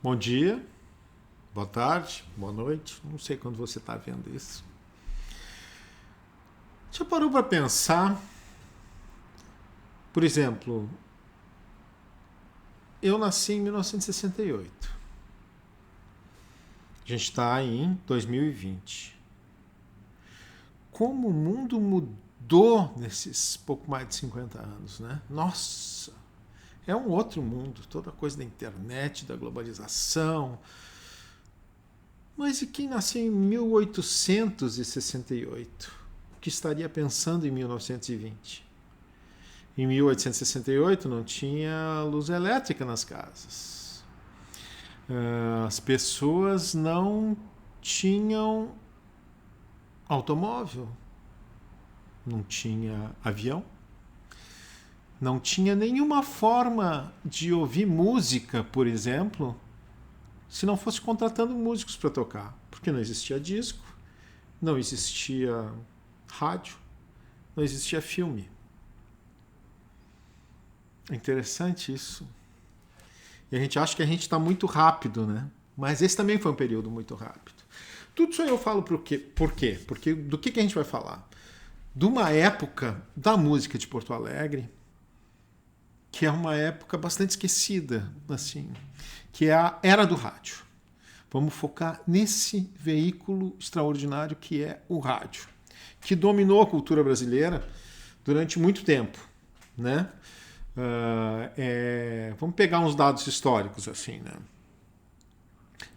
Bom dia, boa tarde, boa noite. Não sei quando você está vendo isso. Já parou para pensar, por exemplo, eu nasci em 1968. A gente está em 2020. Como o mundo mudou nesses pouco mais de 50 anos, né? Nossa, é um outro mundo. Toda coisa da internet, da globalização. Mas e quem nasceu em 1868? O que estaria pensando em 1920? Em 1868 não tinha luz elétrica nas casas. As pessoas não tinham automóvel, não tinha avião, não tinha nenhuma forma de ouvir música, por exemplo, se não fosse contratando músicos para tocar, porque não existia disco, não existia rádio, não existia filme. É interessante isso. E a gente acha que a gente está muito rápido, né? Mas esse também foi um período muito rápido. Tudo isso aí eu falo por quê? Porque do que a gente vai falar? De uma época da música de Porto Alegre, que é uma época bastante esquecida, assim, que é a era do rádio. Vamos focar nesse veículo extraordinário que é o rádio, que dominou a cultura brasileira durante muito tempo, né? Vamos pegar uns dados históricos assim, né?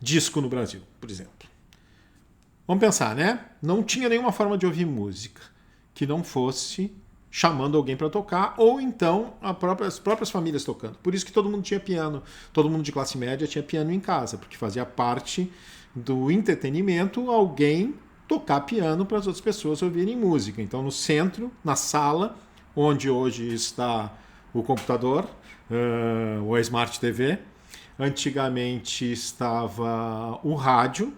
Disco no Brasil, por exemplo. Vamos pensar, né? Não tinha nenhuma forma de ouvir música que não fosse chamando alguém para tocar, ou então as próprias famílias tocando. Por isso que todo mundo tinha piano, todo mundo de classe média tinha piano em casa, porque fazia parte do entretenimento alguém tocar piano para as outras pessoas ouvirem música. Então, no centro, na sala, onde hoje está o computador, ou a Smart TV, antigamente estava o rádio.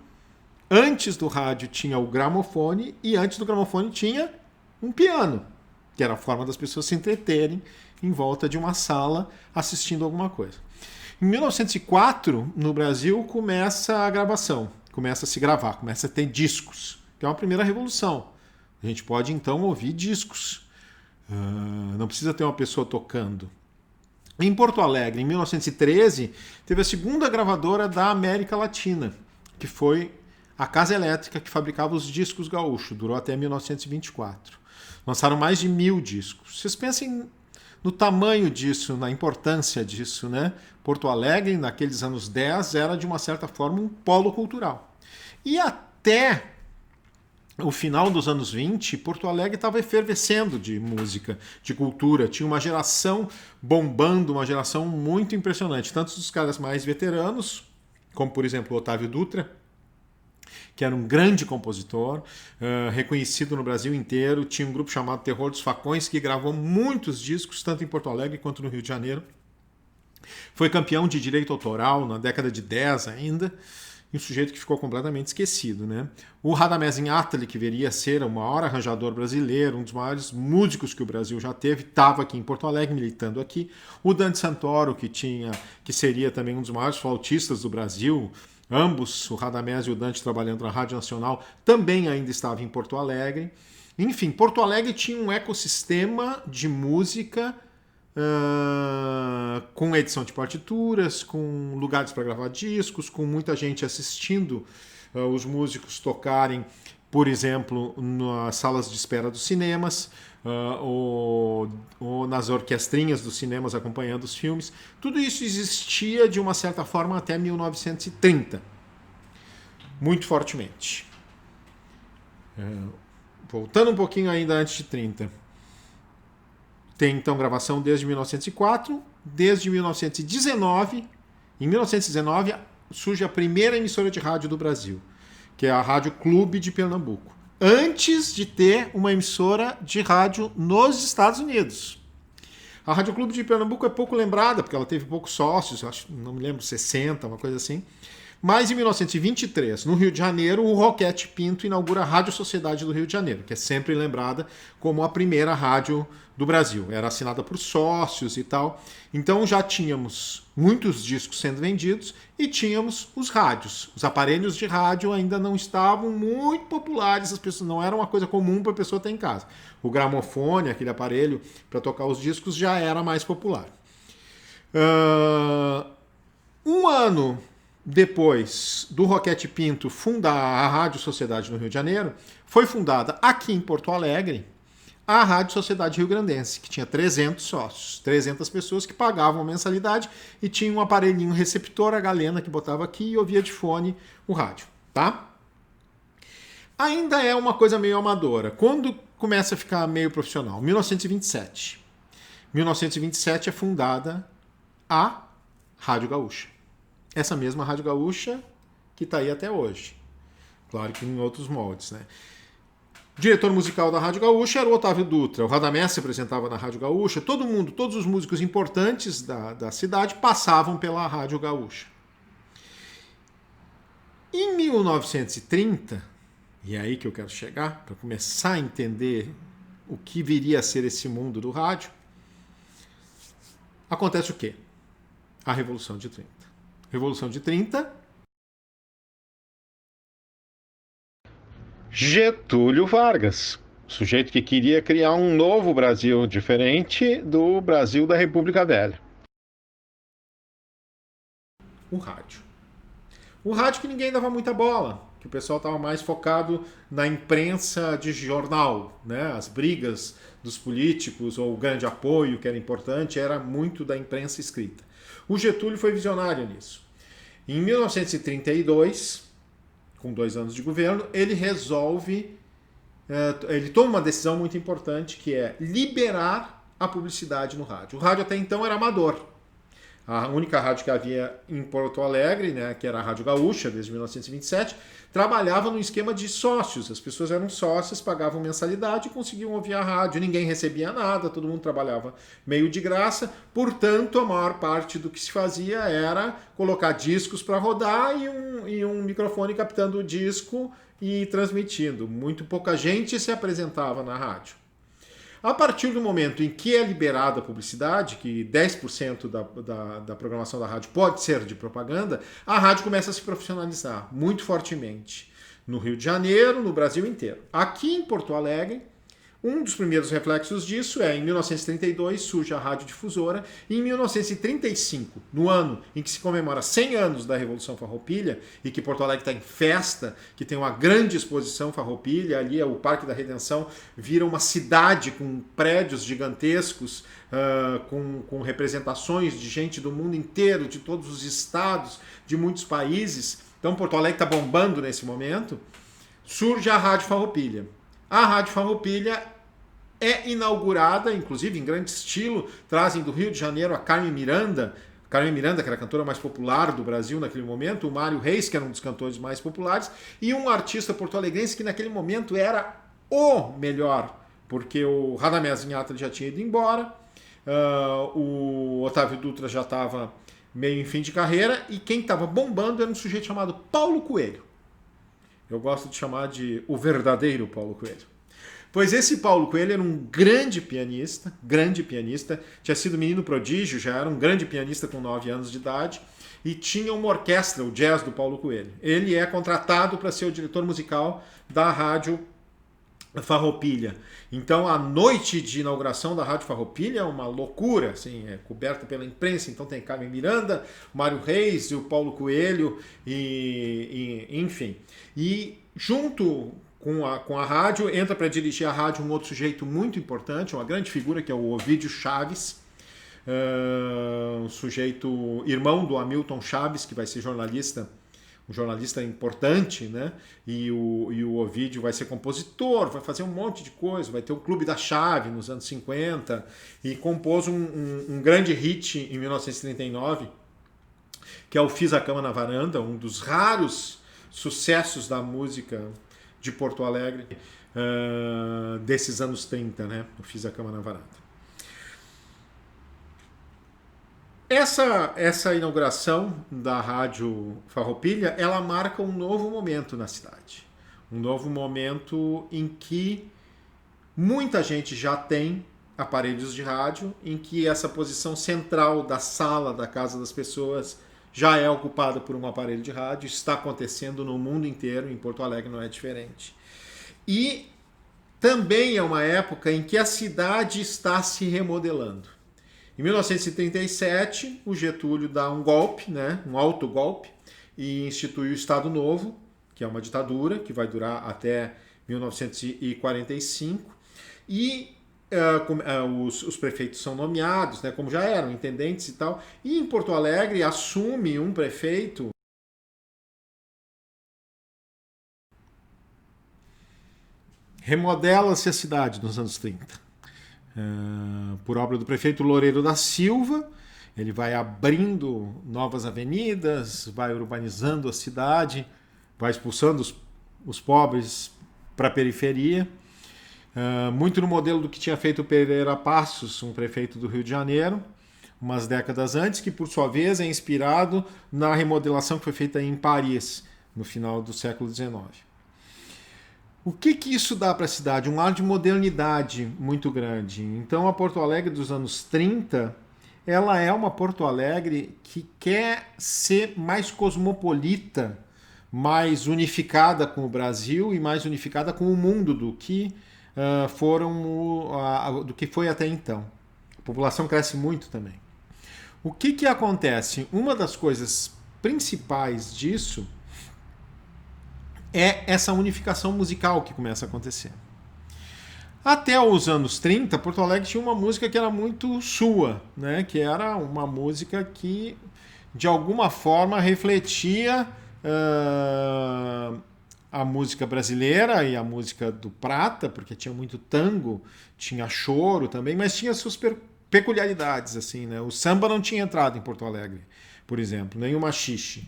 Antes do rádio tinha o gramofone e antes do gramofone tinha um piano, que era a forma das pessoas se entreterem em volta de uma sala assistindo alguma coisa. Em 1904, no Brasil, começa a gravação, começa a se gravar, começa a ter discos, que é uma primeira revolução. A gente pode então ouvir discos. Não precisa ter uma pessoa tocando. Em Porto Alegre, em 1913, teve a segunda gravadora da América Latina, que foi a Casa Elétrica, que fabricava os discos gaúchos. Durou até 1924. Lançaram mais de 1000 discos. Vocês pensem no tamanho disso, na importância disso, né? Porto Alegre, naqueles anos 10, era de uma certa forma um polo cultural. E até o final dos anos 20, Porto Alegre estava efervescendo de música, de cultura. Tinha uma geração bombando, uma geração muito impressionante. Tanto dos caras mais veteranos, como por exemplo o Otávio Dutra, que era um grande compositor, reconhecido no Brasil inteiro. Tinha um grupo chamado Terror dos Facões, que gravou muitos discos, tanto em Porto Alegre quanto no Rio de Janeiro. Foi campeão de direito autoral na década de 10 ainda, e um sujeito que ficou completamente esquecido, né? O Radamés Inátali, que viria a ser o maior arranjador brasileiro, um dos maiores músicos que o Brasil já teve, estava aqui em Porto Alegre, militando aqui. O Dante Santoro, que seria também um dos maiores flautistas do Brasil, ambos, o Radamés e o Dante, trabalhando na Rádio Nacional, também ainda estava em Porto Alegre. Enfim, Porto Alegre tinha um ecossistema de música com edição de partituras, com lugares para gravar discos, com muita gente assistindo os músicos tocarem, por exemplo, nas salas de espera dos cinemas, ou nas orquestrinhas dos cinemas acompanhando os filmes. Tudo isso existia de uma certa forma até 1930, muito fortemente. Voltando um pouquinho ainda antes de 30. Tem então gravação desde 1904, desde 1919. Em 1919 surge a primeira emissora de rádio do Brasil, que é a Rádio Clube de Pernambuco, antes de ter uma emissora de rádio nos Estados Unidos. A Rádio Clube de Pernambuco é pouco lembrada, porque ela teve poucos sócios, acho, não me lembro, 60, uma coisa assim. Mas em 1923, no Rio de Janeiro, o Roquete Pinto inaugura a Rádio Sociedade do Rio de Janeiro, que é sempre lembrada como a primeira rádio do Brasil. Era assinada por sócios e tal. Então já tínhamos muitos discos sendo vendidos e tínhamos os rádios. Os aparelhos de rádio ainda não estavam muito populares, as pessoas não era uma coisa comum para a pessoa ter em casa. O gramofone, aquele aparelho para tocar os discos, já era mais popular. Um ano depois do Roquete Pinto fundar a Rádio Sociedade no Rio de Janeiro, foi fundada aqui em Porto Alegre a Rádio Sociedade Rio-Grandense, que tinha 300 sócios, 300 pessoas que pagavam mensalidade e tinha um aparelhinho receptor, a galena, que botava aqui e ouvia de fone o rádio, tá? Ainda é uma coisa meio amadora. Quando começa a ficar meio profissional? 1927. 1927 é fundada a Rádio Gaúcha. Essa mesma Rádio Gaúcha que está aí até hoje. Claro que em outros moldes, né? O diretor musical da Rádio Gaúcha era o Otávio Dutra. O Radamés se apresentava na Rádio Gaúcha. Todo mundo, todos os músicos importantes da cidade passavam pela Rádio Gaúcha. Em 1930, e é aí que eu quero chegar, para começar a entender o que viria a ser esse mundo do rádio, acontece o quê? A Revolução de 30. Revolução de 30. Getúlio Vargas, sujeito que queria criar um novo Brasil diferente do Brasil da República Velha. O rádio. O rádio que ninguém dava muita bola, que o pessoal estava mais focado na imprensa de jornal, né? As brigas dos políticos ou o grande apoio que era importante era muito da imprensa escrita. O Getúlio foi visionário nisso. Em 1932, com 2 anos de governo, ele toma uma decisão muito importante, que é liberar a publicidade no rádio. O rádio até então era amador. A única rádio que havia em Porto Alegre, né, que era a Rádio Gaúcha, desde 1927, trabalhava no esquema de sócios. As pessoas eram sócias, pagavam mensalidade e conseguiam ouvir a rádio. Ninguém recebia nada, todo mundo trabalhava meio de graça. Portanto, a maior parte do que se fazia era colocar discos para rodar e um microfone captando o disco e transmitindo. Muito pouca gente se apresentava na rádio. A partir do momento em que é liberada a publicidade, que 10% da programação da rádio pode ser de propaganda, a rádio começa a se profissionalizar muito fortemente. No Rio de Janeiro, no Brasil inteiro. Aqui em Porto Alegre, um dos primeiros reflexos disso é, em 1932, surge a Rádio Difusora, e em 1935, no ano em que se comemora 100 anos da Revolução Farroupilha, e que Porto Alegre está em festa, que tem uma grande exposição Farroupilha, ali é o Parque da Redenção, vira uma cidade com prédios gigantescos, com representações de gente do mundo inteiro, de todos os estados, de muitos países. Então Porto Alegre está bombando nesse momento. Surge a Rádio Farroupilha. A Rádio Farroupilha é inaugurada, inclusive em grande estilo, trazem do Rio de Janeiro a Carmen Miranda, que era a cantora mais popular do Brasil naquele momento, o Mário Reis, que era um dos cantores mais populares, e um artista porto-alegrense que naquele momento era o melhor, porque o Radamés Inhata já tinha ido embora, o Otávio Dutra já estava meio em fim de carreira, e quem estava bombando era um sujeito chamado Paulo Coelho. Eu gosto de chamar de o verdadeiro Paulo Coelho. Pois esse Paulo Coelho era um grande pianista, tinha sido menino prodígio, já era um grande pianista com 9 anos de idade, e tinha uma orquestra, o jazz do Paulo Coelho. Ele é contratado para ser o diretor musical da Rádio Farroupilha. Então a noite de inauguração da Rádio Farroupilha é uma loucura, assim, é coberta pela imprensa, então tem Carmen Miranda, o Mário Reis e o Paulo Coelho, enfim. E junto com a rádio, entra para dirigir a rádio um outro sujeito muito importante, uma grande figura, que é o Ovídio Chaves, um sujeito irmão do Hamilton Chaves, que vai ser jornalista, um jornalista importante, né? E o Ovídio vai ser compositor, vai fazer um monte de coisa, vai ter o Clube da Chave nos anos 50, e compôs um grande hit em 1939, que é o Fiz a Cama na Varanda, um dos raros sucessos da música de Porto Alegre desses anos 30, né? Eu Fiz a Cama na Varanda. Essa inauguração da Rádio Farroupilha, ela marca um novo momento na cidade. Um novo momento em que muita gente já tem aparelhos de rádio, em que essa posição central da sala da casa das pessoas já é ocupada por um aparelho de rádio. Isso está acontecendo no mundo inteiro, em Porto Alegre não é diferente. E também é uma época em que a cidade está se remodelando. Em 1937, o Getúlio dá um golpe, né, um autogolpe, e institui o Estado Novo, que é uma ditadura, que vai durar até 1945. E os prefeitos são nomeados, né, como já eram, intendentes e tal. E em Porto Alegre assume um prefeito. Remodela-se a cidade nos anos 30. Por obra do prefeito Loureiro da Silva, ele vai abrindo novas avenidas, vai urbanizando a cidade, vai expulsando os pobres para a periferia, muito no modelo do que tinha feito o Pereira Passos, um prefeito do Rio de Janeiro, umas décadas antes, que por sua vez é inspirado na remodelação que foi feita em Paris, no final do século XIX. O que isso dá para a cidade? Um ar de modernidade muito grande. Então a Porto Alegre dos anos 30, ela é uma Porto Alegre que quer ser mais cosmopolita, mais unificada com o Brasil e mais unificada com o mundo do que do que foi até então. A população cresce muito também. O que acontece? Uma das coisas principais disso é essa unificação musical que começa a acontecer. Até os anos 30, Porto Alegre tinha uma música que era muito sua, né? Que era uma música que, de alguma forma, refletia a música brasileira e a música do Prata, porque tinha muito tango, tinha choro também, mas tinha suas peculiaridades, assim, né? O samba não tinha entrado em Porto Alegre, por exemplo, nem o machixe.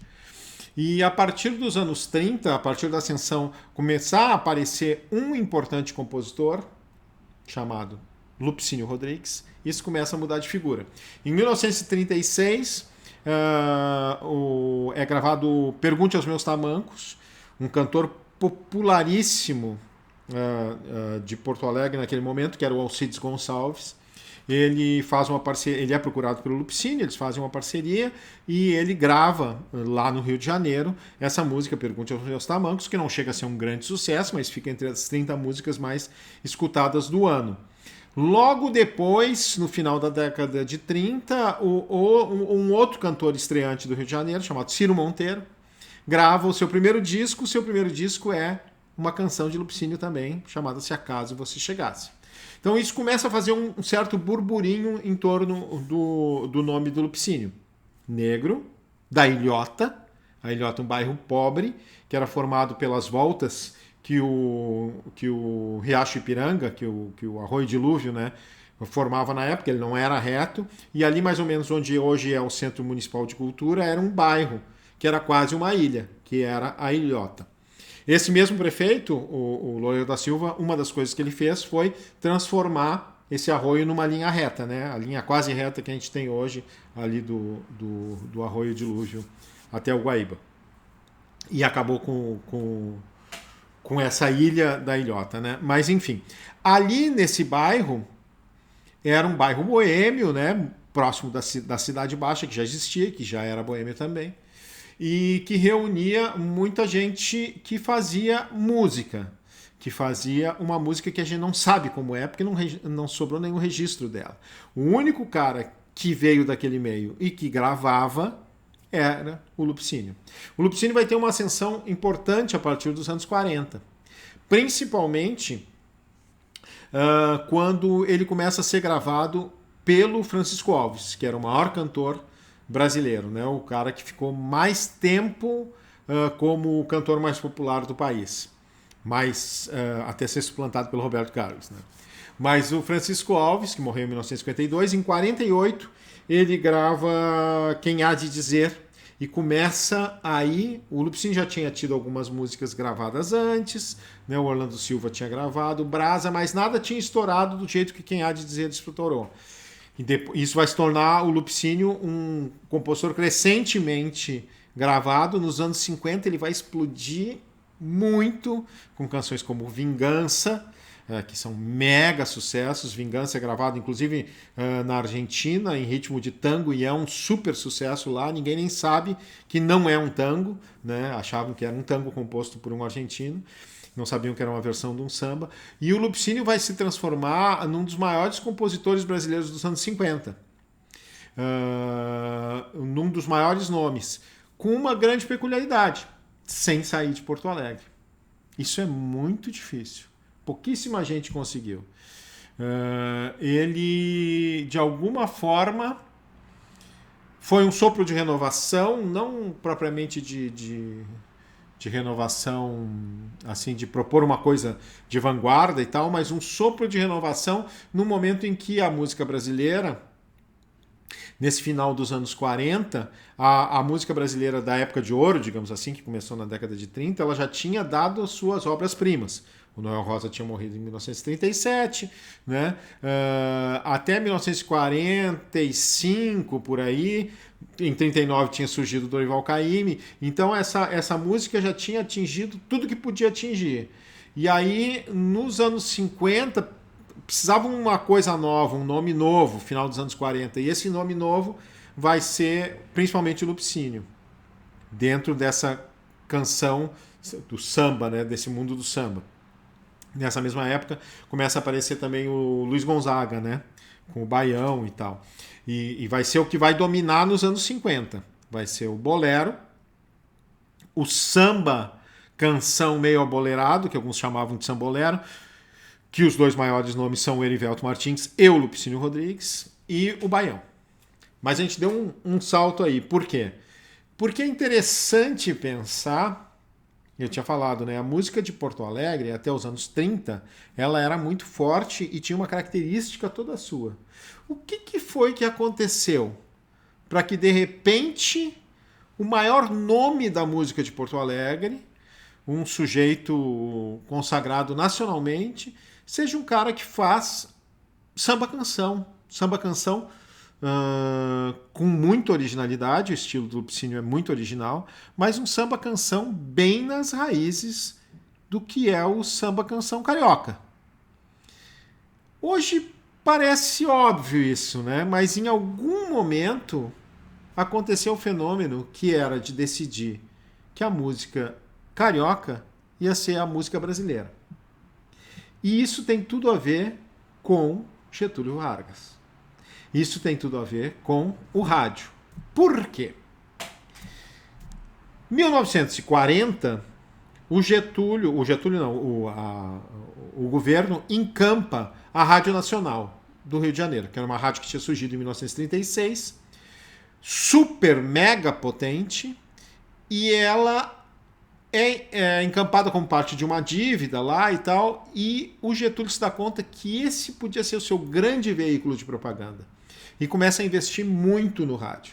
E a partir dos anos 30, a partir da ascensão, começar a aparecer um importante compositor, chamado Lupicínio Rodrigues, isso começa a mudar de figura. Em 1936, é gravado Pergunte aos Meus Tamancos, um cantor popularíssimo de Porto Alegre naquele momento, que era o Alcides Gonçalves. Ele faz uma parceria, ele é procurado pelo Lupicínio, eles fazem uma parceria e ele grava lá no Rio de Janeiro essa música Pergunte aos Meus Tamancos, que não chega a ser um grande sucesso, mas fica entre as 30 músicas mais escutadas do ano. Logo depois, no final da década de 30, um outro cantor estreante do Rio de Janeiro, chamado Ciro Monteiro, grava o seu primeiro disco. O seu primeiro disco é uma canção de Lupicínio também, chamada Se Acaso Você Chegasse. Então isso começa a fazer um certo burburinho em torno do nome do Lupicínio. Negro, da Ilhota. A Ilhota é um bairro pobre, que era formado pelas voltas que o Riacho Ipiranga, que o Arroio Dilúvio, né, formava na época. Ele não era reto. E ali, mais ou menos onde hoje é o Centro Municipal de Cultura, era um bairro, que era quase uma ilha, que era a Ilhota. Esse mesmo prefeito, o Loureiro da Silva, uma das coisas que ele fez foi transformar esse arroio numa linha reta, né? A linha quase reta que a gente tem hoje ali do Arroio Dilúvio até o Guaíba. E acabou com essa ilha da Ilhota, né? Mas enfim, ali nesse bairro, era um bairro boêmio, né? Próximo da Cidade Baixa, que já existia, que já era boêmio também, e que reunia muita gente que fazia música, que fazia uma música que a gente não sabe como é, porque não sobrou nenhum registro dela. O único cara que veio daquele meio e que gravava era o Lupicínio. O Lupicínio vai ter uma ascensão importante a partir dos anos 40, principalmente quando ele começa a ser gravado pelo Francisco Alves, que era o maior cantor brasileiro, né? O cara que ficou mais tempo como o cantor mais popular do país, até ser suplantado pelo Roberto Carlos, né? Mas o Francisco Alves, que morreu em 1952, em 48 ele grava Quem Há de Dizer, e começa aí. O Lupicínio já tinha tido algumas músicas gravadas antes, né? O Orlando Silva tinha gravado, o Brasa, mas nada tinha estourado do jeito que Quem Há de Dizer estourou. Isso vai se tornar o Lupicínio um compositor crescentemente gravado. Nos anos 50 ele vai explodir muito com canções como Vingança, que são mega sucessos. Vingança é gravado inclusive na Argentina em ritmo de tango e é um super sucesso lá. Ninguém nem sabe que não é um tango, né? Achavam que era um tango composto por um argentino, não sabiam que era uma versão de um samba. E o Lupicínio vai se transformar num dos maiores compositores brasileiros dos anos 50, num dos maiores nomes, com uma grande peculiaridade: sem sair de Porto Alegre. Isso é muito difícil. Pouquíssima gente conseguiu. Ele, de alguma forma, foi um sopro de renovação, não propriamente de renovação, assim, de propor uma coisa de vanguarda e tal, mas um sopro de renovação no momento em que a música brasileira, nesse final dos anos 40, a música brasileira da época de ouro, digamos assim, que começou na década de 30, ela já tinha dado as suas obras-primas. O Noel Rosa tinha morrido em 1937, né? Até 1945, por aí. Em 39 tinha surgido Dorival Caymmi. Então essa música já tinha atingido tudo que podia atingir. E aí, nos anos 50, precisava uma coisa nova, um nome novo, final dos anos 40. E esse nome novo vai ser principalmente o Lupicínio, dentro dessa canção do samba, né? Desse mundo do samba. Nessa mesma época começa a aparecer também o Luiz Gonzaga, né? Com o Baião e tal. E vai ser o que vai dominar nos anos 50. Vai ser o bolero, o samba canção meio abolerado, que alguns chamavam de sambolero, que os dois maiores nomes são o Erivelto Martins e o Lupicínio Rodrigues, e o Baião. Mas a gente deu um salto aí. Por quê? Porque é interessante pensar. Eu tinha falado, né? A música de Porto Alegre, até os anos 30, ela era muito forte e tinha uma característica toda sua. O que foi que aconteceu para que, de repente, o maior nome da música de Porto Alegre, um sujeito consagrado nacionalmente, seja um cara que faz samba-canção? Samba-canção com muita originalidade, o estilo do Lupicínio é muito original, mas um samba-canção bem nas raízes do que é o samba-canção carioca. Hoje parece óbvio isso, né? Mas em algum momento aconteceu o fenômeno que era de decidir que a música carioca ia ser a música brasileira. E isso tem tudo a ver com Getúlio Vargas. Isso tem tudo a ver com o rádio. Por quê? 1940, o governo encampa a Rádio Nacional do Rio de Janeiro, que era uma rádio que tinha surgido em 1936, super mega potente, e ela é encampada como parte de uma dívida lá e tal, e o Getúlio se dá conta que esse podia ser o seu grande veículo de propaganda. E começa a investir muito no rádio.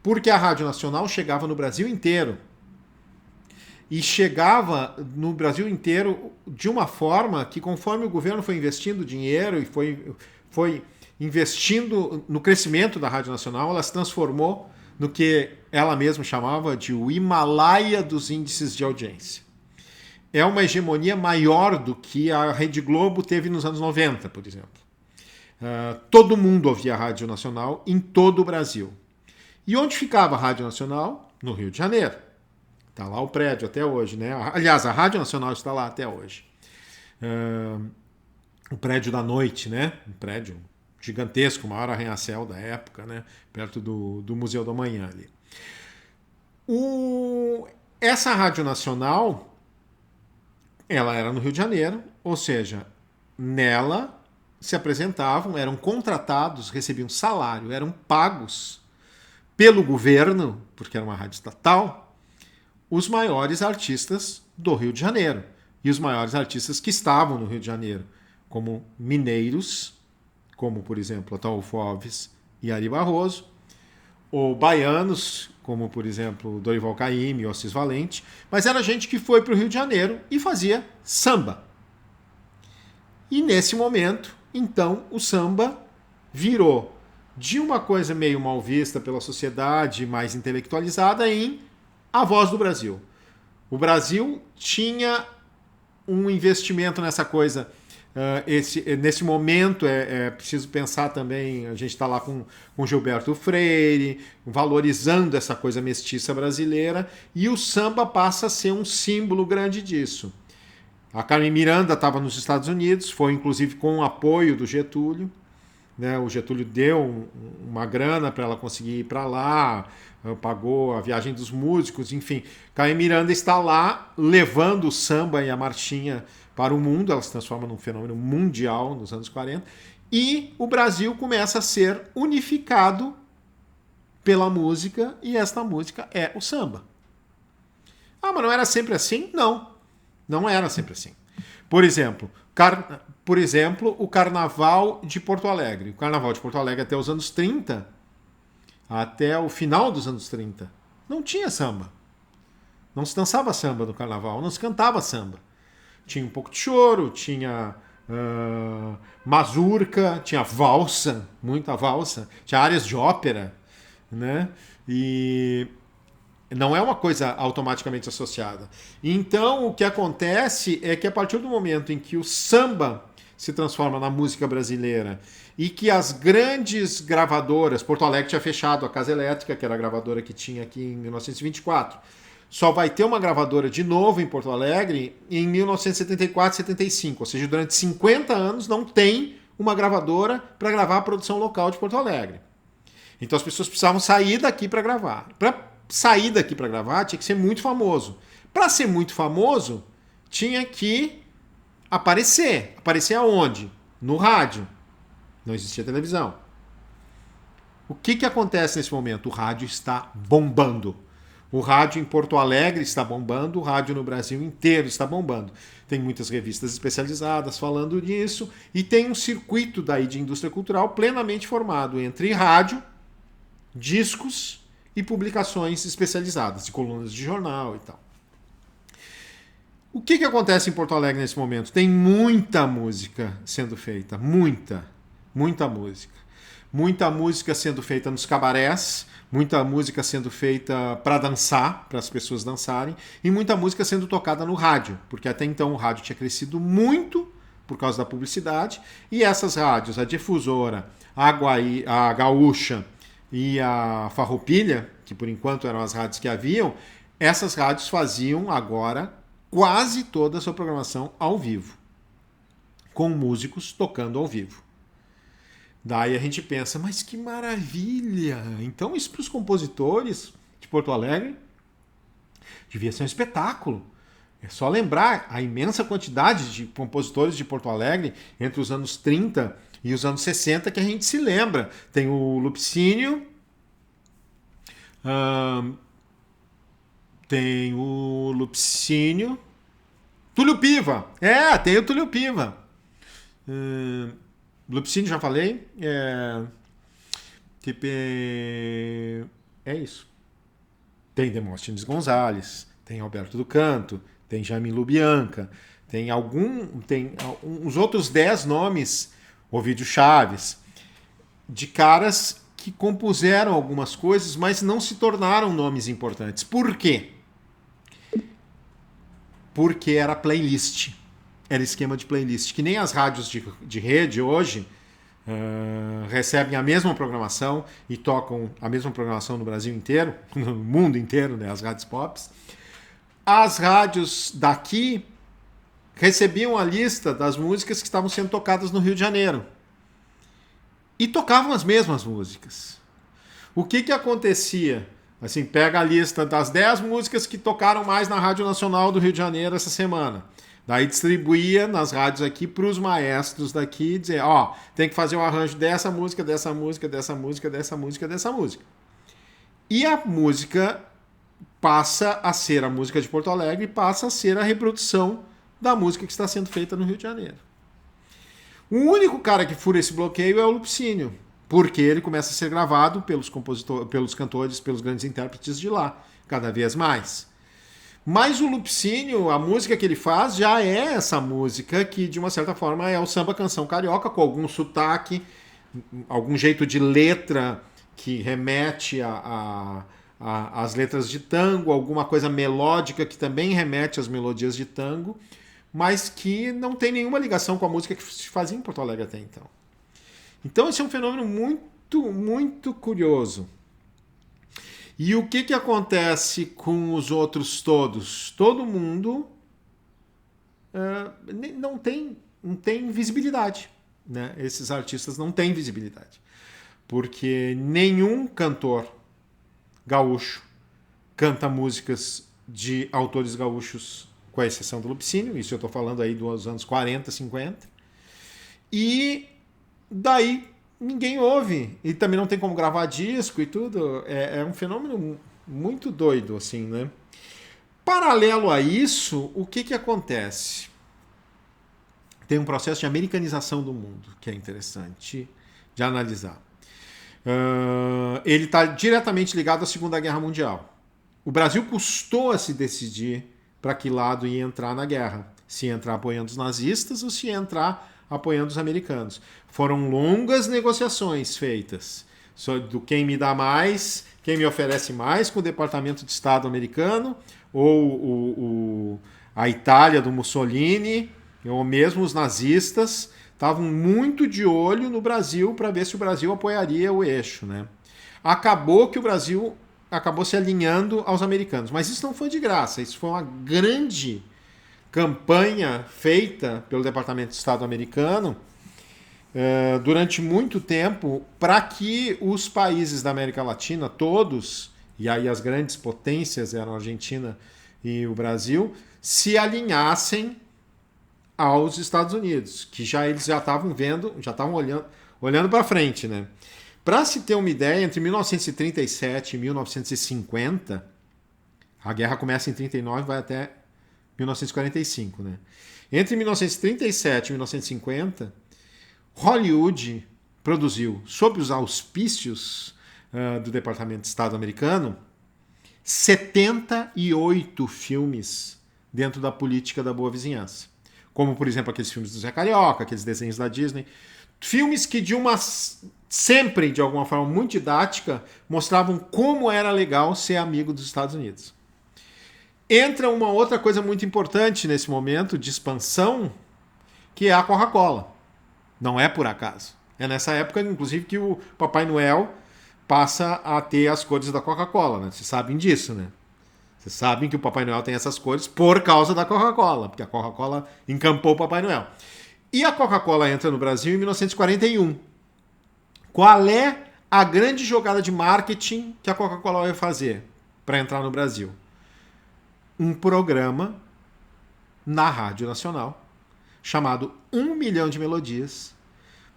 Porque a Rádio Nacional chegava no Brasil inteiro. E chegava no Brasil inteiro de uma forma que, conforme o governo foi investindo dinheiro e foi investindo no crescimento da Rádio Nacional, ela se transformou no que ela mesma chamava de o Himalaia dos índices de audiência. É uma hegemonia maior do que a Rede Globo teve nos anos 90, por exemplo. Todo mundo ouvia a Rádio Nacional em todo o Brasil. E onde ficava a Rádio Nacional? No Rio de Janeiro. Está lá o prédio até hoje, né? Aliás, a Rádio Nacional está lá até hoje. O prédio da noite, né? Um prédio gigantesco, o maior arranha-céu da época, né? Perto do Museu do Amanhã ali. Essa Rádio Nacional, ela era no Rio de Janeiro, ou seja, nela se apresentavam, eram contratados, recebiam salário, eram pagos pelo governo, porque era uma rádio estatal, os maiores artistas do Rio de Janeiro. E os maiores artistas que estavam no Rio de Janeiro, como mineiros, como, por exemplo, Ataúfo Alves e Ari Barroso, ou baianos, como, por exemplo, Dorival Caymmi e Assis Valente, mas era gente que foi para o Rio de Janeiro e fazia samba. E nesse momento, então, o samba virou de uma coisa meio mal vista pela sociedade, mais intelectualizada, em A Voz do Brasil. O Brasil tinha um investimento nessa coisa. Nesse momento é preciso pensar também, a gente está lá com Gilberto Freire, valorizando essa coisa mestiça brasileira, e o samba passa a ser um símbolo grande disso. A Carmen Miranda estava nos Estados Unidos, foi inclusive com o apoio do Getúlio, né? O Getúlio deu uma grana para ela conseguir ir para lá, pagou a viagem dos músicos, enfim. Carmen Miranda está lá levando o samba e a marchinha para o mundo, ela se transforma num fenômeno mundial nos anos 40, e o Brasil começa a ser unificado pela música, e esta música é o samba. Ah, mas não era sempre assim? Não, não era sempre assim. Por exemplo, o Carnaval de Porto Alegre. O Carnaval de Porto Alegre até os anos 30, até o final dos anos 30, não tinha samba. Não se dançava samba no Carnaval, não se cantava samba. Tinha um pouco de choro, tinha mazurca, tinha valsa, muita valsa, tinha áreas de ópera, né? E não é uma coisa automaticamente associada. Então, o que acontece é que a partir do momento em que o samba se transforma na música brasileira e que as grandes gravadoras, Porto Alegre tinha fechado a Casa Elétrica, que era a gravadora que tinha aqui em 1924, só vai ter uma gravadora de novo em Porto Alegre em 1974, 75. Ou seja, durante 50 anos não tem uma gravadora para gravar a produção local de Porto Alegre. Então as pessoas precisavam sair daqui para gravar. Para sair daqui para gravar tinha que ser muito famoso. Para ser muito famoso, tinha que aparecer. Aparecer aonde? No rádio. Não existia televisão. O que acontece nesse momento? O rádio está bombando. O rádio em Porto Alegre está bombando, o rádio no Brasil inteiro está bombando. Tem muitas revistas especializadas falando disso e tem um circuito daí de indústria cultural plenamente formado entre rádio, discos e publicações especializadas, de colunas de jornal e tal. O que acontece em Porto Alegre nesse momento? Tem muita música sendo feita, muita música. Muita música sendo feita nos cabarés, muita música sendo feita para dançar, para as pessoas dançarem, e muita música sendo tocada no rádio, porque até então o rádio tinha crescido muito por causa da publicidade, e essas rádios, a Difusora, a Gaúcha e a Farroupilha, que por enquanto eram as rádios que haviam, essas rádios faziam agora quase toda a sua programação ao vivo, com músicos tocando ao vivo. Daí a gente pensa, mas que maravilha! Então isso para os compositores de Porto Alegre devia ser um espetáculo. É só lembrar a imensa quantidade de compositores de Porto Alegre entre os anos 30 e os anos 60 que a gente se lembra. Tem o Lupicínio, Túlio Piva. Tem o Túlio Piva. Lupicínio, já falei. É isso. Tem Demóstenes Gonzalez, tem Alberto do Canto, tem Jaime Lubianca, tem uns outros 10 nomes, Ovídio Chaves, de caras que compuseram algumas coisas, mas não se tornaram nomes importantes. Por quê? Porque era playlist. Era esquema de playlist. Que nem as rádios de rede hoje recebem a mesma programação e tocam a mesma programação no Brasil inteiro, no mundo inteiro, né, as rádios pop. As rádios daqui recebiam a lista das músicas que estavam sendo tocadas no Rio de Janeiro. E tocavam as mesmas músicas. O que acontecia? Assim, pega a lista das 10 músicas que tocaram mais na Rádio Nacional do Rio de Janeiro essa semana. Daí distribuía nas rádios aqui para os maestros daqui, dizer, tem que fazer o arranjo dessa música, dessa música, dessa música, dessa música, dessa música. E a música passa a ser a música de Porto Alegre, passa a ser a reprodução da música que está sendo feita no Rio de Janeiro. O único cara que fura esse bloqueio é o Lupicínio, porque ele começa a ser gravado pelos compositores, pelos cantores, pelos grandes intérpretes de lá, cada vez mais. Mas o Lupicínio, a música que ele faz já é essa música que, de uma certa forma, é o samba canção carioca, com algum sotaque algum jeito de letra que remete às letras de tango, alguma coisa melódica que também remete às melodias de tango, mas que não tem nenhuma ligação com a música que se fazia em Porto Alegre até então. Então esse é um fenômeno muito, muito curioso. E o que acontece com os outros todos? Todo mundo não tem visibilidade. Né? Esses artistas não têm visibilidade. Porque nenhum cantor gaúcho canta músicas de autores gaúchos, com a exceção do Lupicínio, isso eu estou falando aí dos anos 40, 50. E daí ninguém ouve. E também não tem como gravar disco e tudo. É um fenômeno muito doido, assim, né? Paralelo a isso, o que acontece? Tem um processo de americanização do mundo que é interessante de analisar. Ele está diretamente ligado à Segunda Guerra Mundial. O Brasil custou a se decidir para que lado ia entrar na guerra. Se ia entrar apoiando os nazistas ou se ia entrar apoiando os americanos. Foram longas negociações feitas do quem me dá mais, quem me oferece mais com o Departamento de Estado americano, ou a Itália do Mussolini, ou mesmo os nazistas, estavam muito de olho no Brasil para ver se o Brasil apoiaria o eixo. Né? Acabou que o Brasil acabou se alinhando aos americanos. Mas isso não foi de graça, isso foi uma grande campanha feita pelo Departamento de Estado americano durante muito tempo para que os países da América Latina, todos, e aí as grandes potências eram a Argentina e o Brasil, se alinhassem aos Estados Unidos, que eles já estavam vendo, já estavam olhando para frente, né? Para se ter uma ideia, entre 1937 e 1950, a guerra começa em 39 e vai até 1945, né? Entre 1937 e 1950, Hollywood produziu, sob os auspícios do Departamento de Estado americano, 78 filmes dentro da política da boa vizinhança. Como, por exemplo, aqueles filmes do Zé Carioca, aqueles desenhos da Disney. Filmes que sempre, de alguma forma muito didática, mostravam como era legal ser amigo dos Estados Unidos. Entra uma outra coisa muito importante nesse momento de expansão, que é a Coca-Cola. Não é por acaso. É nessa época, inclusive, que o Papai Noel passa a ter as cores da Coca-Cola. Né? Vocês sabem disso, né? Vocês sabem que o Papai Noel tem essas cores por causa da Coca-Cola, porque a Coca-Cola encampou o Papai Noel. E a Coca-Cola entra no Brasil em 1941. Qual é a grande jogada de marketing que a Coca-Cola vai fazer para entrar no Brasil? Um programa na Rádio Nacional chamado 1 Milhão de Melodias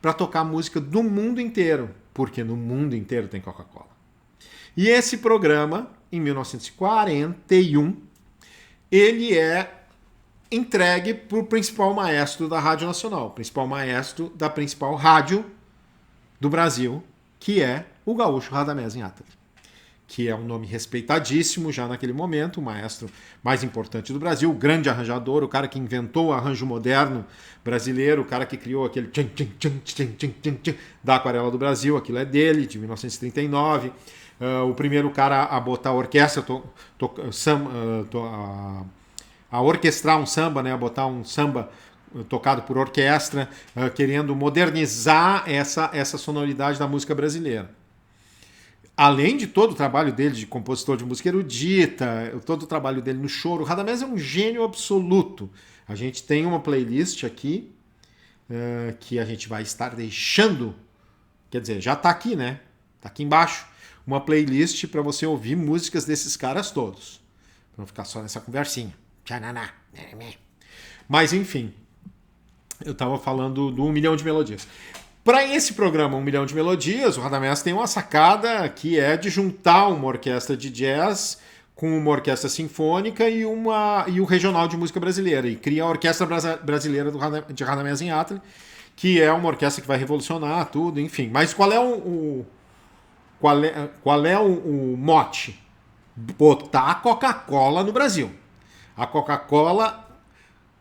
para tocar música do mundo inteiro, porque no mundo inteiro tem Coca-Cola. E esse programa, em 1941, ele é entregue para o principal maestro da Rádio Nacional, principal maestro da principal rádio do Brasil, que é o gaúcho Radamés Inátali, que é um nome respeitadíssimo já naquele momento, o maestro mais importante do Brasil, o grande arranjador, o cara que inventou o arranjo moderno brasileiro, o cara que criou aquele tchan, tchan, tchan, tchan, tchan, tchan, tchan, da Aquarela do Brasil, aquilo é dele, de 1939. O primeiro cara a botar a orquestra, a orquestrar um samba, né, a botar um samba tocado por orquestra, querendo modernizar essa sonoridade da música brasileira. Além de todo o trabalho dele de compositor de música erudita, todo o trabalho dele no choro, o Radamés é um gênio absoluto. A gente tem uma playlist aqui que a gente vai estar deixando, quer dizer, já está aqui, né? Está aqui embaixo. Uma playlist para você ouvir músicas desses caras todos. Para não ficar só nessa conversinha. Mas, enfim, eu estava falando do 1 Milhão de Melodias. Para esse programa 1 Milhão de Melodias, o Radamés tem uma sacada que é de juntar uma orquestra de jazz com uma orquestra sinfônica e o regional de música brasileira. E cria a Orquestra Brasileira de Radamés Inátali, que é uma orquestra que vai revolucionar tudo, enfim. Mas qual é o mote? Botar a Coca-Cola no Brasil. A Coca-Cola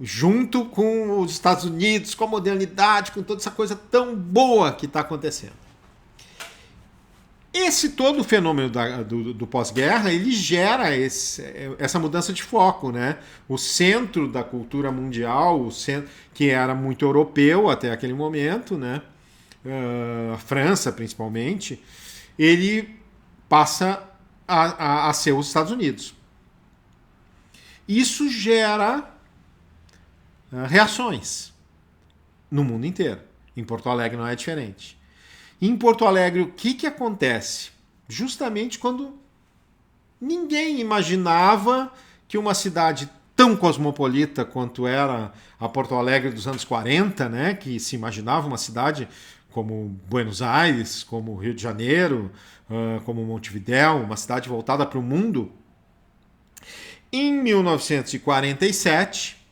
junto com os Estados Unidos, com a modernidade, com toda essa coisa tão boa que está acontecendo. Esse todo o fenômeno do pós-guerra, ele gera essa mudança de foco, né? O centro da cultura mundial, que era muito europeu até aquele momento, né? A França principalmente, ele passa a ser os Estados Unidos. Isso gera reações no mundo inteiro. Em Porto Alegre não é diferente. Em Porto Alegre, o que acontece? Justamente quando ninguém imaginava que uma cidade tão cosmopolita quanto era a Porto Alegre dos anos 40, né, que se imaginava uma cidade como Buenos Aires, como Rio de Janeiro, como Montevidéu, uma cidade voltada para o mundo. Em 1947,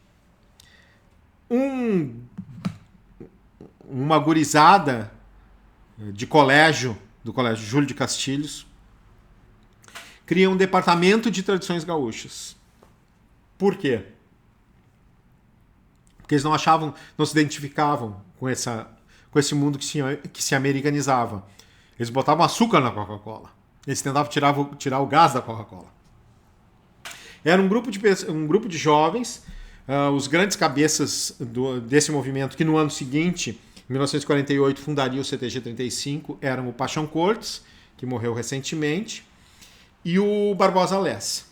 uma gurizada do colégio Júlio de Castilhos, cria um departamento de tradições gaúchas. Por quê? Porque eles não se identificavam com esse mundo que se americanizava. Eles botavam açúcar na Coca-Cola. Eles tentavam tirar o gás da Coca-Cola. Era um grupo de jovens, os grandes cabeças desse movimento, que no ano seguinte, em 1948, fundaria o CTG 35, eram o Paixão Cortes, que morreu recentemente, e o Barbosa Lessa.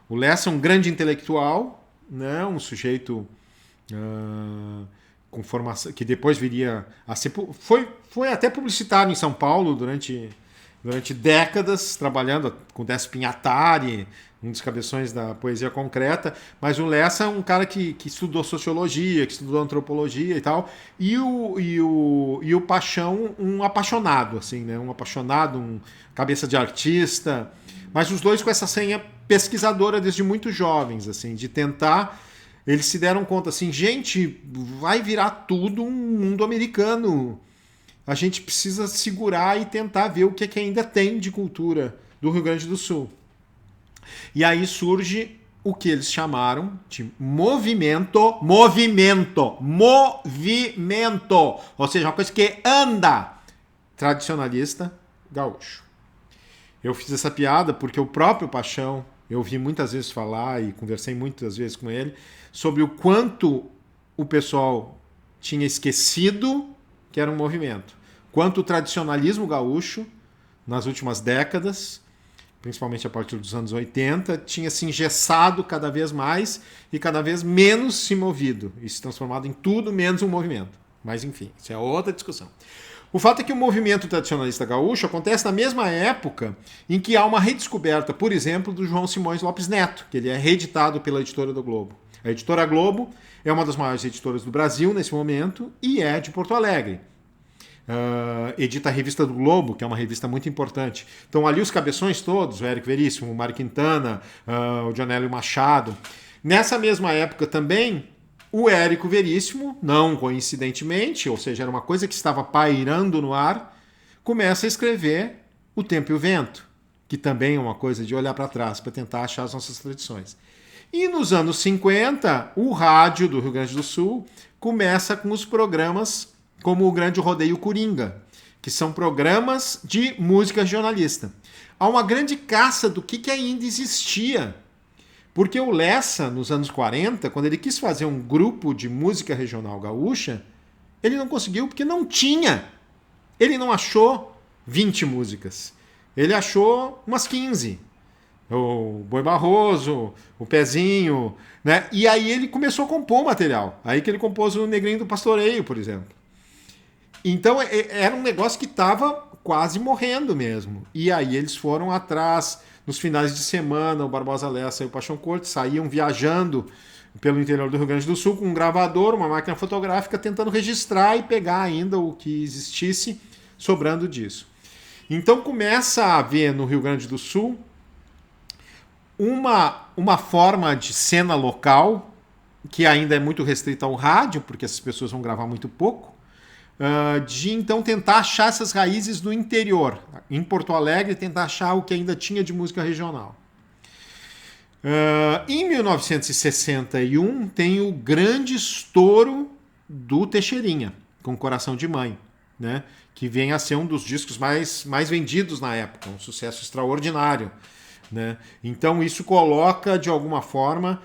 O Lessa é um grande intelectual, né, um sujeito com formação, que depois viria a ser... Foi até publicitário em São Paulo durante décadas, trabalhando com Décio Pinhatari, um dos cabeções da poesia concreta, mas o Lessa é um cara que estudou sociologia, que estudou antropologia e tal, e o Paixão, um apaixonado, assim, né? Um apaixonado, um cabeça de artista, mas os dois com essa senha pesquisadora desde muito jovens, assim, de tentar... Eles se deram conta, assim, gente, vai virar tudo um mundo americano. A gente precisa segurar e tentar ver o que ainda tem de cultura do Rio Grande do Sul. E aí surge o que eles chamaram de movimento, ou seja, uma coisa que anda, tradicionalista gaúcho. Eu fiz essa piada porque o próprio Paixão, eu ouvi muitas vezes falar e conversei muitas vezes com ele sobre o quanto o pessoal tinha esquecido que era um movimento. Quanto o tradicionalismo gaúcho, nas últimas décadas, principalmente a partir dos anos 80, tinha se engessado cada vez mais e cada vez menos se movido, e se transformado em tudo menos um movimento. Mas enfim, isso é outra discussão. O fato é que o movimento tradicionalista gaúcho acontece na mesma época em que há uma redescoberta, por exemplo, do João Simões Lopes Neto, que ele é reeditado pela Editora do Globo. A Editora Globo é uma das maiores editoras do Brasil nesse momento e é de Porto Alegre. Edita a Revista do Globo, que é uma revista muito importante. Então ali os cabeções todos, o Érico Veríssimo, o Mário Quintana, o Dionélio Machado. Nessa mesma época também, o Érico Veríssimo, não coincidentemente, ou seja, era uma coisa que estava pairando no ar, começa a escrever O Tempo e o Vento, que também é uma coisa de olhar para trás, para tentar achar as nossas tradições. E nos anos 50, o rádio do Rio Grande do Sul começa com os programas como o Grande Rodeio Coringa, que são programas de música regionalista. Há uma grande caça do que ainda existia. Porque o Lessa, nos anos 40, quando ele quis fazer um grupo de música regional gaúcha, ele não conseguiu porque não tinha. Ele não achou 20 músicas. Ele achou umas 15. O Boi Barroso, o Pezinho, né? E aí ele começou a compor o material. Aí que ele compôs o Negrinho do Pastoreio, por exemplo. Então era um negócio que estava quase morrendo mesmo. E aí eles foram atrás. Nos finais de semana, o Barbosa Lessa e o Paixão Cortes saíam viajando pelo interior do Rio Grande do Sul com um gravador, uma máquina fotográfica, tentando registrar e pegar ainda o que existisse sobrando disso. Então começa a haver no Rio Grande do Sul uma forma de cena local que ainda é muito restrita ao rádio, porque essas pessoas vão gravar muito pouco, de então tentar achar essas raízes no interior, em Porto Alegre, tentar achar o que ainda tinha de música regional. Em 1961 tem o grande estouro do Teixeirinha, com Coração de Mãe, né? Que vem a ser um dos discos mais vendidos na época, um sucesso extraordinário. Né? Então isso coloca, de alguma forma,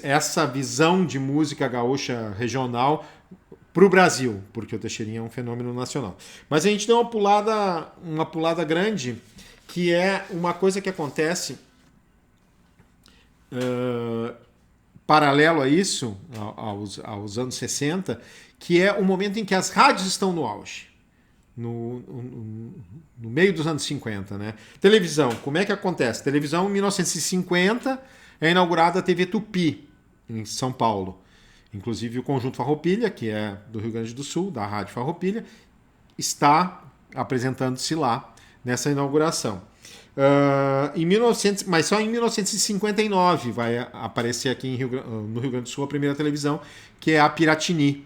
essa visão de música gaúcha regional para o Brasil, porque o Teixeirinha é um fenômeno nacional. Mas a gente deu uma pulada grande, que é uma coisa que acontece paralelo a isso, aos anos 60, que é o momento em que as rádios estão no auge. No meio dos anos 50, né? Televisão, como é que acontece? Televisão, em 1950, é inaugurada a TV Tupi, em São Paulo. Inclusive o Conjunto Farroupilha, que é do Rio Grande do Sul, da Rádio Farroupilha, está apresentando-se lá nessa inauguração. Mas só em 1959 vai aparecer aqui no Rio Grande do Sul a primeira televisão, que é a Piratini,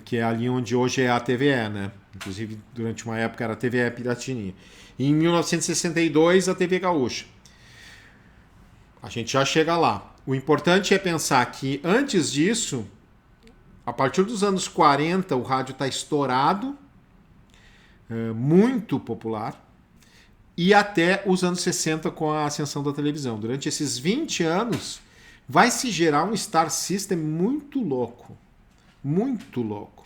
que é ali onde hoje é a TVE, né? Inclusive, durante uma época era a TVE Piratini. E em 1962, a TV Gaúcha. A gente já chega lá. O importante é pensar que, antes disso, a partir dos anos 40, o rádio está estourado, muito popular, e até os anos 60 com a ascensão da televisão. Durante esses 20 anos, vai se gerar um Star System muito louco. Muito louco.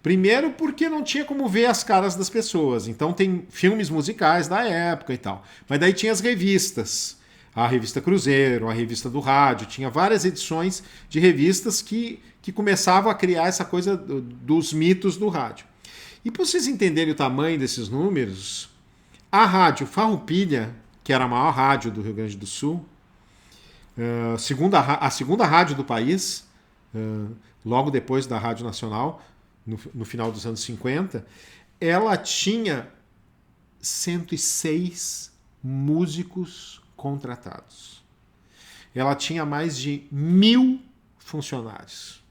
Primeiro porque não tinha como ver as caras das pessoas. Então tem filmes musicais da época e tal. Mas daí tinha as revistas. A revista Cruzeiro, a revista do rádio. Tinha várias edições de revistas que começavam a criar essa coisa dos mitos do rádio. E para vocês entenderem o tamanho desses números, a rádio Farroupilha, que era a maior rádio do Rio Grande do Sul, a segunda rádio do país, logo depois da Rádio Nacional, no final dos anos 50, ela tinha 106 músicos contratados. Ela tinha mais de 1.000 funcionários.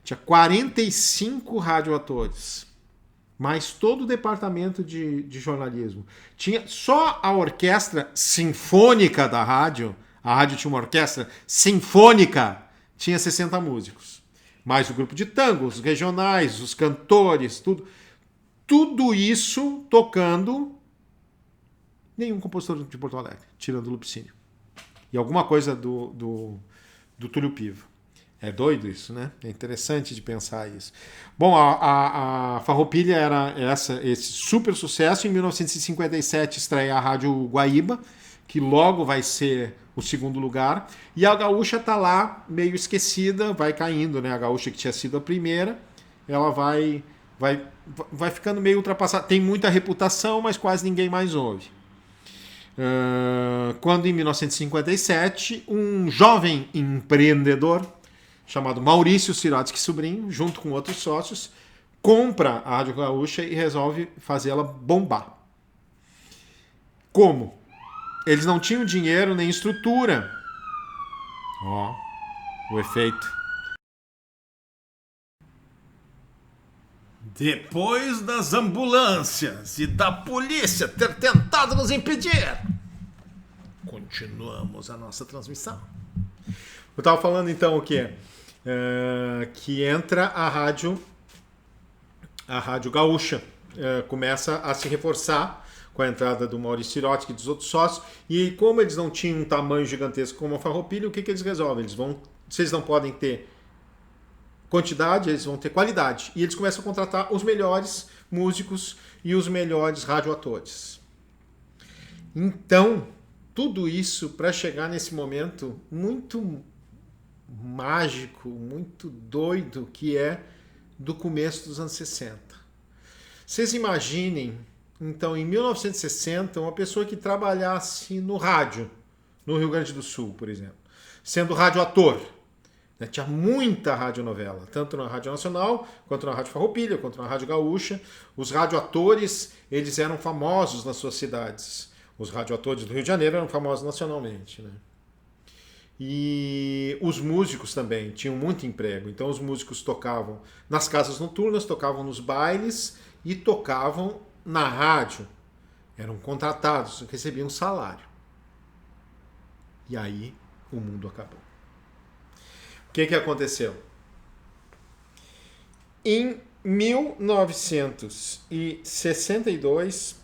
Tinha 45 radioatores, mais todo o departamento de jornalismo. Tinha só a orquestra sinfônica da rádio, a rádio tinha uma orquestra sinfônica, tinha 60 músicos. Mais o grupo de tango, os regionais, os cantores, tudo isso tocando. Nenhum compositor de Porto Alegre, tirando o Lupicínio. E alguma coisa do Túlio Piva. É doido isso, né? É interessante de pensar isso. Bom, a Farroupilha era esse super sucesso. Em 1957 estreia a Rádio Guaíba, que logo vai ser o segundo lugar. E a Gaúcha está lá meio esquecida, vai caindo, né? A Gaúcha, que tinha sido a primeira, ela vai ficando meio ultrapassada. Tem muita reputação, mas quase ninguém mais ouve. Quando em 1957 um jovem empreendedor chamado Maurício Sirotsky Sobrinho, junto com outros sócios, compra a Rádio Gaúcha e resolve fazê-la bombar. Como? Eles não tinham dinheiro nem estrutura. Ó, o efeito. Depois das ambulâncias e da polícia ter tentado nos impedir, continuamos a nossa transmissão. Eu estava falando então o quê? Que entra a Rádio Gaúcha, começa a se reforçar com a entrada do Maurício Sirotsky e dos outros sócios, e como eles não tinham um tamanho gigantesco como a Farroupilha, o que eles resolvem? Se eles não podem ter quantidade, eles vão ter qualidade. E eles começam a contratar os melhores músicos e os melhores radioatores. Então, tudo isso para chegar nesse momento muito mágico, muito doido, que é do começo dos anos 60. Vocês imaginem, então, em 1960, uma pessoa que trabalhasse no rádio, no Rio Grande do Sul, por exemplo, sendo radioator. Tinha muita radionovela, tanto na Rádio Nacional, quanto na Rádio Farroupilha, quanto na Rádio Gaúcha. Os radioatores, eles eram famosos nas suas cidades. Os radioatores do Rio de Janeiro eram famosos nacionalmente, né? E os músicos também tinham muito emprego. Então os músicos tocavam nas casas noturnas, tocavam nos bailes e tocavam na rádio. Eram contratados, recebiam salário. E aí o mundo acabou. O que aconteceu? Em 1962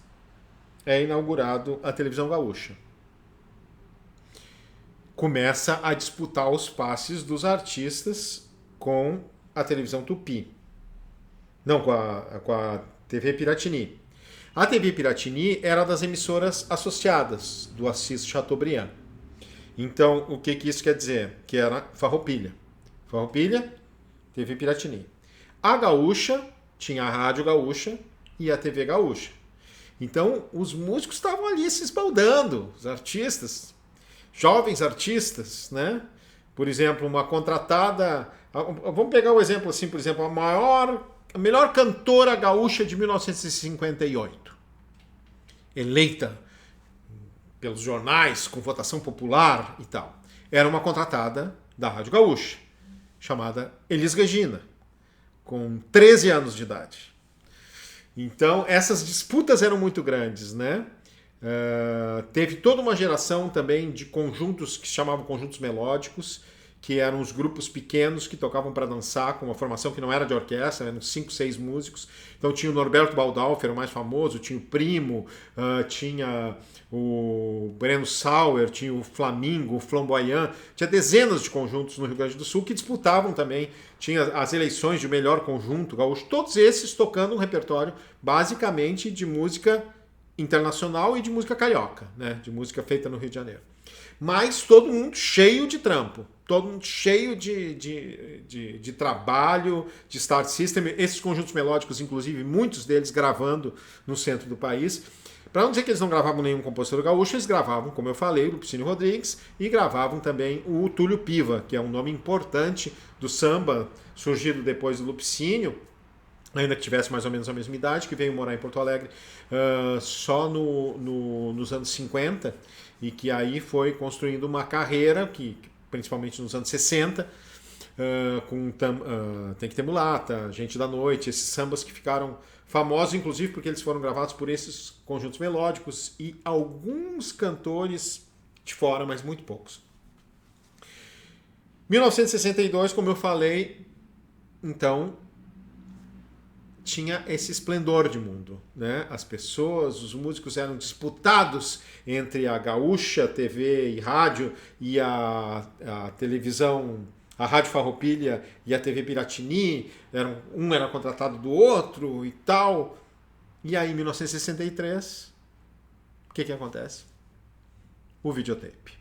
é inaugurado a televisão gaúcha. Começa a disputar os passes dos artistas com a televisão Tupi. Não, com a TV Piratini. A TV Piratini era das emissoras associadas do Assis Chateaubriand. Então, o que isso quer dizer? Que era Farroupilha. Farroupilha, TV Piratini. A Gaúcha tinha a Rádio Gaúcha e a TV Gaúcha. Então, os músicos estavam ali se esbaldando, os artistas, jovens artistas, né? Por exemplo, uma contratada... Vamos pegar o exemplo assim, por exemplo, a melhor cantora gaúcha de 1958. Eleita pelos jornais, com votação popular e tal. Era uma contratada da Rádio Gaúcha, chamada Elis Regina, com 13 anos de idade. Então, essas disputas eram muito grandes, né? Teve toda uma geração também de conjuntos que se chamavam conjuntos melódicos, que eram os grupos pequenos que tocavam para dançar, com uma formação que não era de orquestra, eram 5, 6 músicos. Então tinha o Norberto Baldalfer, o mais famoso, tinha o Primo, tinha o Breno Sauer, tinha o Flamingo, o Flamboyant, tinha dezenas de conjuntos no Rio Grande do Sul que disputavam também, tinha as eleições de melhor conjunto gaúcho, todos esses tocando um repertório basicamente de música internacional e de música carioca, né? De música feita no Rio de Janeiro. Mas todo mundo cheio de trampo, todo mundo cheio de trabalho, de start system, esses conjuntos melódicos, inclusive muitos deles gravando no centro do país. Para não dizer que eles não gravavam nenhum compositor gaúcho, eles gravavam, como eu falei, o Lupicínio Rodrigues, e gravavam também o Túlio Piva, que é um nome importante do samba, surgido depois do Lupicínio, ainda que tivesse mais ou menos a mesma idade, que veio morar em Porto Alegre só nos anos 50, e que aí foi construindo uma carreira, que principalmente nos anos 60, Tem que ter mulata, Gente da Noite, esses sambas que ficaram famosos, inclusive porque eles foram gravados por esses conjuntos melódicos e alguns cantores de fora, mas muito poucos. 1962, como eu falei, então tinha esse esplendor de mundo, né? As pessoas, os músicos eram disputados entre a Gaúcha TV e rádio e a televisão, a Rádio Farroupilha e a TV Piratini, um era contratado do outro e tal. E aí, em 1963, o que acontece? O videotape.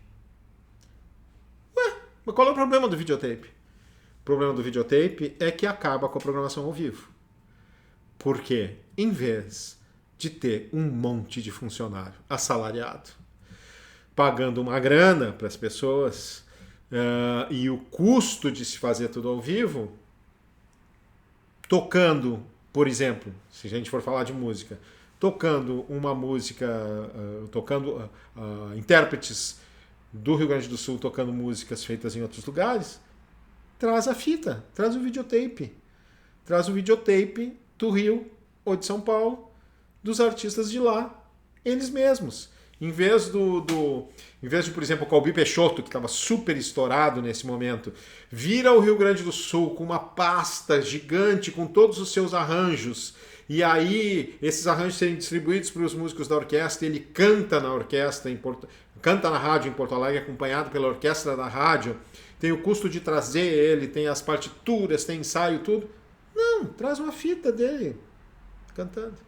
Ué, mas qual é o problema do videotape? O problema do videotape é que acaba com a programação ao vivo. Porque, em vez de ter um monte de funcionário assalariado, pagando uma grana para as pessoas, e o custo de se fazer tudo ao vivo, tocando, por exemplo, se a gente for falar de música, tocando uma música, tocando intérpretes do Rio Grande do Sul tocando músicas feitas em outros lugares, traz a fita, traz o videotape. Traz o videotape do Rio ou de São Paulo, dos artistas de lá, eles mesmos. Em vez de, por exemplo, o Calbi Peixoto, que estava super estourado nesse momento, vir ao Rio Grande do Sul com uma pasta gigante com todos os seus arranjos, e aí esses arranjos serem distribuídos para os músicos da orquestra, ele canta na orquestra, canta na rádio em Porto Alegre, acompanhado pela orquestra da rádio, tem o custo de trazer ele, tem as partituras, tem ensaio, tudo. Não, traz uma fita dele cantando.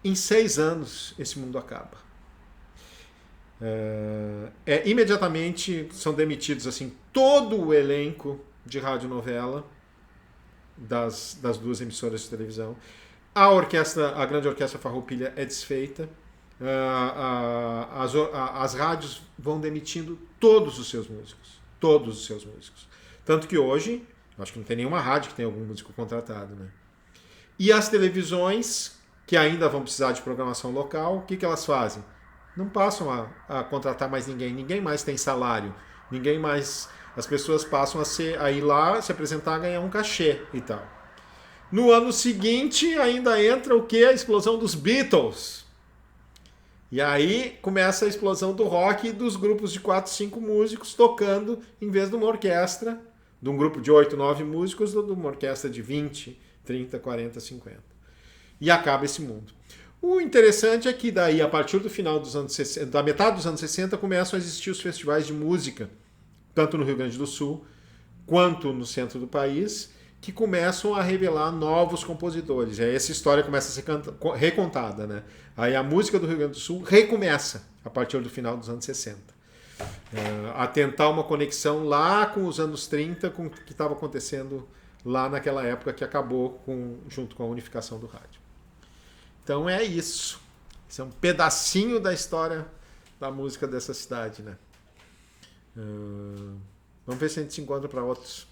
Em 6 anos, esse mundo acaba. Imediatamente são demitidos assim todo o elenco de radionovela das 2 emissoras de televisão. A grande orquestra Farroupilha é desfeita. As rádios vão demitindo todos os seus músicos. Todos os seus músicos. Tanto que hoje, acho que não tem nenhuma rádio que tenha algum músico contratado, né? E as televisões, que ainda vão precisar de programação local, o que elas fazem? Não passam a contratar mais ninguém. Ninguém mais tem salário. Ninguém mais... As pessoas passam a ir lá, se apresentar, ganhar um cachê e tal. No ano seguinte, ainda entra o quê? A explosão dos Beatles. E aí começa a explosão do rock e dos grupos de 4, 5 músicos tocando em vez de uma orquestra, de um grupo de 8, 9 músicos, ou de uma orquestra de 20, 30, 40, 50. E acaba esse mundo. O interessante é que daí, a partir do final dos anos 60, da metade dos anos 60, começam a existir os festivais de música, tanto no Rio Grande do Sul quanto no centro do país, que começam a revelar novos compositores. E aí essa história começa a ser recontada, né? Aí a música do Rio Grande do Sul recomeça a partir do final dos anos 60. A tentar uma conexão lá com os anos 30, com o que estava acontecendo lá naquela época que acabou junto com a unificação do rádio. Então é isso. Isso é um pedacinho da história da música dessa cidade, né? Vamos ver se a gente se encontra para outros.